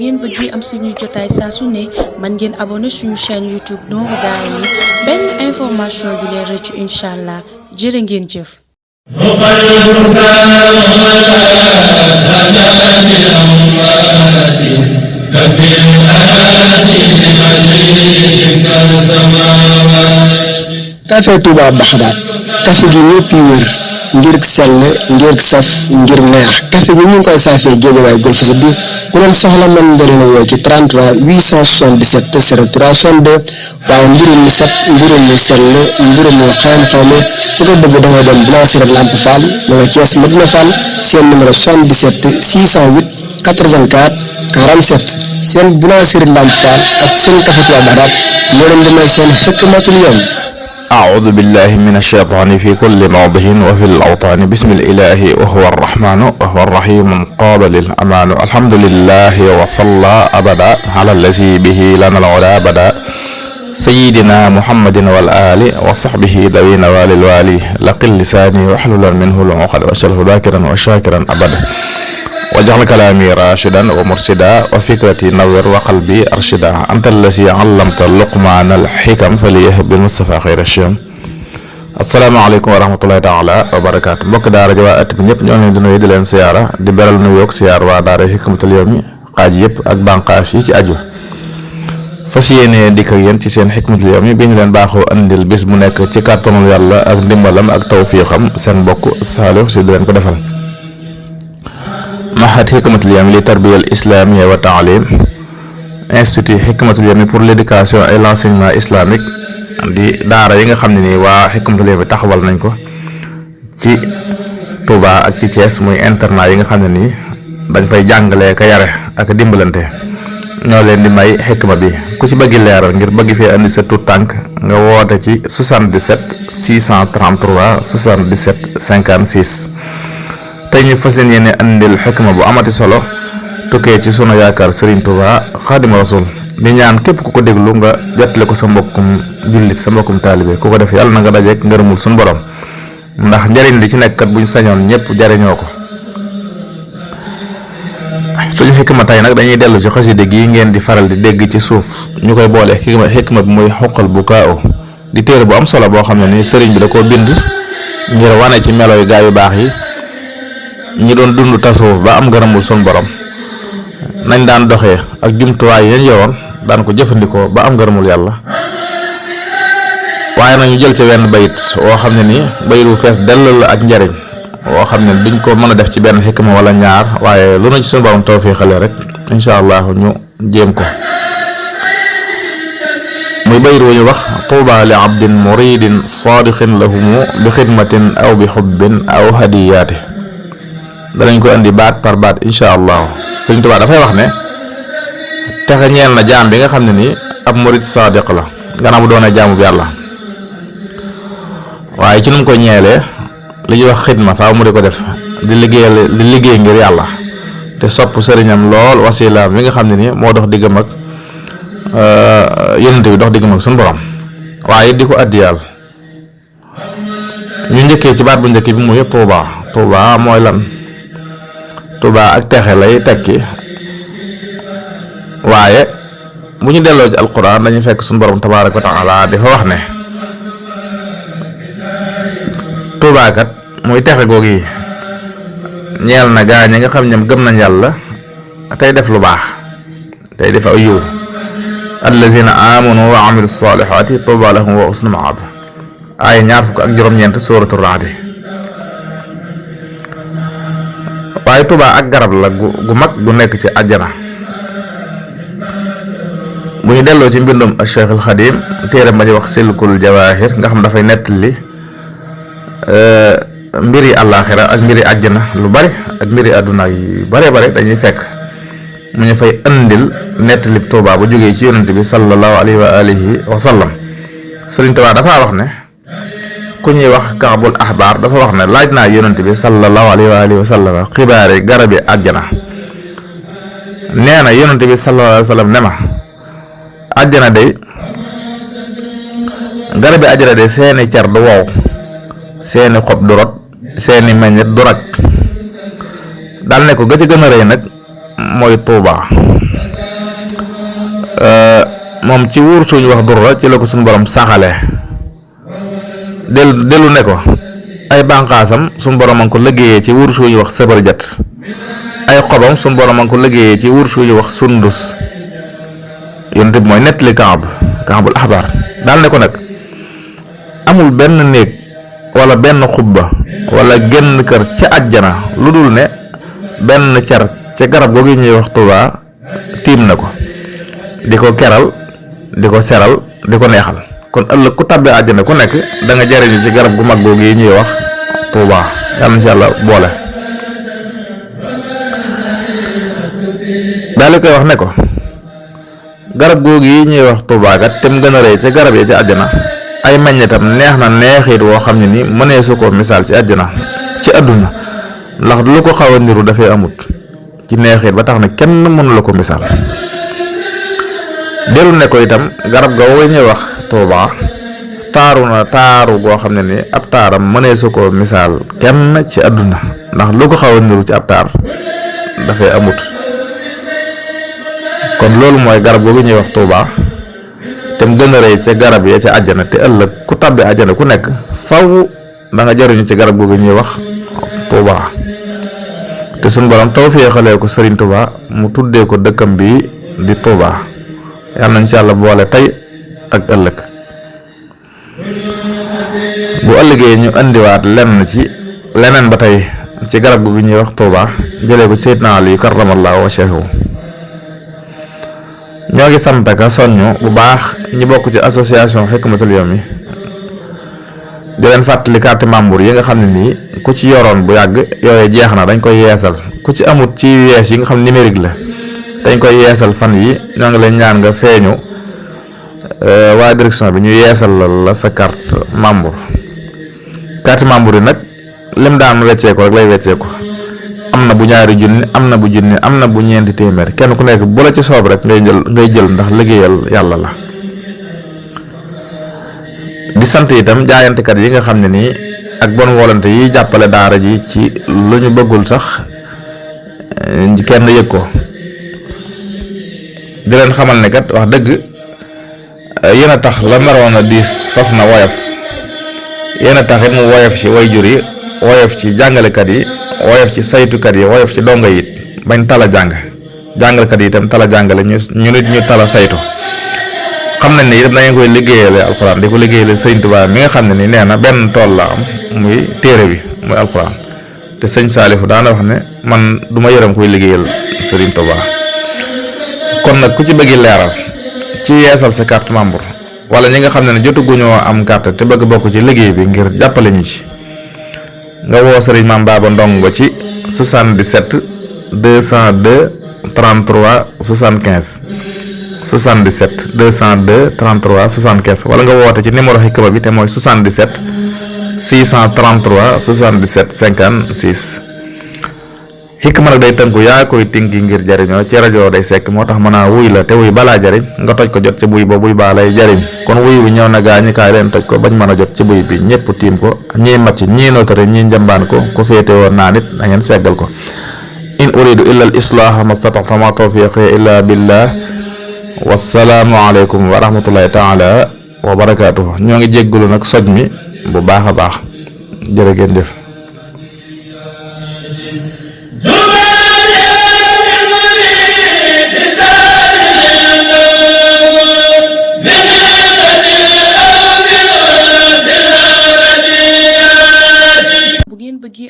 ngeen bëgg am suñu jotaay saa su ne man ngeen abonné suñu chaîne YouTube Nourou Darayni benn information du leen rëcc inshallah jërë ngeen jëf. Café Touba Baxdaad café gi ñëpp yi wër ngir sell ngir saf ngir neex café gi ñu ngi koy saafee Guédiawaye Golf Sud ku leen soxla mën nga leen woo ci 33 877 03 62 waaye mburu mu set mburu mu sell mburu mu xam-xame ku ko bëgg da nga dem boulangerie Lamp Fall ma nga Thiès Medina Fall seen numéro 77 608 84 47 seen boulangerie Lamp Fall ak seen café Touba Baxdaad moo leen di may seen xikmatul yawm. أعوذ بالله من الشيطان في كل موضع وفي الأوطان بسم الإله وهو الرحمن وهو الرحيم قال للأمان الحمد لله وصلى أبدا على الذي به لنا العلا بدا سيدنا محمد والآل وصحبه ذوي نوال الوالي لقل لساني واحلل منه العقد واشله ذاكرا وشاكرا أبدا واجعل كلامي راشدا ومرشدا وفكرتي نور وقلبي أرشدا أنت الذي علمت لقمان الحكم فليه بالمصطفى خير الشام. asalaamaaleykum wa rahmatullahi taala wa barakaatu mbokk daara ji waa at bi ñëpp ñoo leen di nuyu di leen siyaara di beral nuyu ak siyaar waa daara Hikmatul Yawmi xaaj yëpp ak bànqaas yi ci aju fas yéene dikk ak yéen ci seen Hikmatul Yawmi bi ñu leen baaxoo andil bis mu nekk ci kàttanul yàlla ak ndimbalam ak tawfiixam seen mbokk Saliou si di leen ko defal. Mahad Hikmatul Yawmi li tarbiya al islamiyya wa taalim institut Hikmatul Yawmi pour l'éducation et l'enseignement islamique di daara yi nga xam ne nii waa Hikmatul Yawmi taxawal nañ ko ci Touba ak ci Thiès muy internat yi nga xam ne nii dañ fay jàngalee ka yare ak dimbalante ñoo leen di may xikma bi ku ci bëgg leeral ngir bëgg fee andi sa tout tànk nga woote ci 77 633 77 56 tey ñu fas yéene andil xikma bu amati solo tukkee ci sunu yaakaar Serigne Touba Xaadimu Rasuul di ñaan képp ku ko déglu nga jottale ko sa mbokkum jullit sa mbokkum taalibe ku ko def yàlla na nga dajeek ngërëmul suñu borom ndax njariñ li ci nekk kat buñ sañoon ñëpp jariñoo ko. suñu xikma tey nag dañuy dellu ci xaside gi ngeen di faral di dégg ci suuf ñu koy boole xikma bi muy xoqal bu kaaw di téere bu am solo boo xam ne ni sëriñ bi da koo bind ngir wane ci melo yu gaa yu baax yi ñi doon dund tasawuf ba am ngërëmul suñu borom nañ daan doxee ak jumtuwaay yañ yoroon daan ko jëfandikoo ba am ngërëmul yàlla waaye nag ñu jël ci wenn bayit woo xam ne nii bayit wu fees dell la ak njariñ woo xam ne duñ ko mën a def ci benn xikma wala ñaar waaye lu na ci suñu borom tawfiixale rek incha allah ñu jéem ko muy bayit wu ñu wax tuuba li abdin muridin saadiqin lahumu bi xidmatin aw bi xubbin aw hadiyaati danañ ko indi baat par baat incha allah. Sëñ Tuubaa dafay wax ne texe ñeel na jaam bi nga xam ne nii ab murid saadiq la gannaaw bu doonee jaamu bi yàlla waaye ci nu mu ko ñeelee li ñuy wax xidma faaw mu di ko def di liggéey ngir yàlla te sopp sëriñam lool wasilaam bi nga xam ne nii moo dox diggam ak yonent bi dox diggam ak suñu borom waaye di ko addiyaal ñu njëkkee ci baat bu njëkk bi muy Tuuba Tuuba mooy lan Touba ak texe lay tekki waaye bu ñu delloo ci alquran dañuy fekk suñu borom tabaaraka wa taala dafa wax ne Touba kat muy texe googu yi ñeel na gaa ñi nga xam ñoom gëm nañ yàlla tey def lu baax tey def aw yiw allazina amanu wa amilu salihati Touba lahum wa husnu maab ay ñaar fukk ak juróom-ñeent suuratu Ra'd waaye Touba ak garab la gu mag gu nekk ci àjjana bu ñu delloo ci mbindum Cheikh al Xadim téere ma ñu wax silkul jawaahir nga xam dafay nettali mbiri àllaaxira ak mbiri àjjana lu bari ak mbiri àdduna yu bare dañuy fekk mu ñu fay andil nettali Touba bu jógee ci yonent bi sallallahu alayhi wa alihi wa sallam. Sëriñ Touba dafa wax ne ku ñuy wax Kaabul Ahbaar dafa wax ne laaj naa yonent bi sallallahu alayhi wa alihi wa sallam xibaari garabi àjjana nee na yonent bi sallallahu alayhi wa sallam ne ma àjjana day garabi àjjana day seeni car du wow seeni xob du rot seeni meññet du rag daal ne ko ga ci gën a rëy nag mooy Tuuba moom ci wuur suñu wax durra ci la ko suñu borom saxalee dellu ne ko ay bànqaasam suñu borom a ngi ko liggéeyee ci wuur suñu wax sabarjat ay xobam suñu borom a ngi ko liggéeyee ci wuur suñu wax sundus yonent bi mooy nettali Kaabul Ahbar daal ne ko nag amul benn néeg wala benn xubba wala genn kër ca àjjana lu dul ne benn car ca garab googu ñuy wax Tuuba tiim na ko di ko keral di ko seral di ko neexal kon ëllëg ku tàbbee àjjana ku nekk da nga jariñu ci garab gu mag googu yi ñuy wax Tuuba yàlla insha Allah boole daal di koy wax ne ko garab googu yi ñuy wax Tuuba kat te mu gën a rëy ca garab yi ci àjjana ay meññetam neex na neexit woo xam ne ni mënee su ko misaal ci àjjana ci àdduna ndax lu ko xaw a niru dafay amut ci neexit ba tax na kenn mënu la ko misaal dellu ne ko itam garab ga woo ñuy wax Tuuba taaru na taaru goo xam ne ni ab taaram mënee su ko misaal kenn ci àdduna ndax lu ko xaw a niru ci ab taar dafay amut kon loolu mooy garab googu ñuy wax Tuuba te mu gën a rëy ca garab ya ca àjjana te ëllëg ku tàbbi àjjana ku nekk faw da nga jariñu ci garab googu ñuy wax Tuuba te suñu borom tawfeexalee ko Serigne Touba mu tuddee ko dëkkam bi di Tuuba yàlla nañ ci Yàlla boole tey ak ëllëg bu ëllëgee ñu indiwaat leneen ba tey ci garab googu ñuy wax Tuuba jëlee ko Seydina Ali karramallahu wajhahu ñoo ngi sant ka soññu bu baax ñi bokk ci association Hikmatul Yawmi di leen fàttali carte membre yi nga xam ne nii ku ci yoroon bu yàgg yooyu jeex na dañ koy yeesal ku ci amut ci yees yi nga xam ne numérique la dañ koy yeesal fan yi ñoo ngi leen ñaan nga feeñu waa direction bi ñu yeesal la sa carte membre yi nag lim daan weccee ko rek lay weccee ko am na bu ñaari junni am na bu junni am na bu ñeenti téeméer kenn ku nekk bu la ci soob rek ngay jël ndax liggéeyal yàlla la di sant itam jaayantekat yi nga xam ne nii ak bonne volonté yi jàppale daara ji ci lu ñu bëggul sax kenn yëg ko di leen xamal ne kat wax dëgg yéen a tax la meroon a diis faf na woyof yéen a tax it mu woyof ci wayjur yi woyof ci jàngalekat yi woyof ci saytukat yi woyof ci donga yi bañ tala jàngalekat yi itam tala jàngale ñu nit ñu tala saytu xam nañ ne itam da ngeen koy liggéeyale alxuraan di ko liggéeyale Sëriñ Tuubaa mi nga xam ne ni nee na benn tool la am muy téere bi muy alxuraan te sëñ Saalifu daana wax ne man du ma yërëm koy liggéeyal Sëriñ Tuubaa kon nag ku ci bëggi leeral ci yeesal sa carte membre wala ñi nga xam ne jotaguñoo am carte te bëgg bokk ci liggéey bi ngir jàppale ñu ci nga woo Serigne Mame Baba Ndongo ci 77 202 33 75 77 202 33 75 wala nga woote ci numéro Hikma bi te mooy 77 633 77 56 Hikma nag day tënku yaa koy tinki ngir jariñoo ci rajo day sekk moo tax mën a wuy la te wuy balaa jariñ nga toj ko jot ci buy ba buy baa lay jariñ kon wuy bi ñëw na gaa ñi kaay leen toj ko bañ mën a jot ci buy bi ñëpp tiim ko ñii macc ñii notari ñii njambaan ko ku féete woon naa nit da ngeen seggal ko in uridu illa al islaha mastata'tu ma tawfiqi illa billah wassalaamu aleykum wa rahmatullahi taala wa barakatuhu ñoo ngi jéggulu nag soj mi bu baax a baax jërë ngeen jëf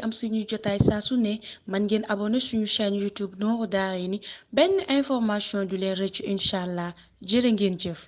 am suñuy jotaay saa su ne man ngeen abonné suñu chaîne YouTube Nourou Darayni benn information du leen rëcc incha allah jërë ngeen jëf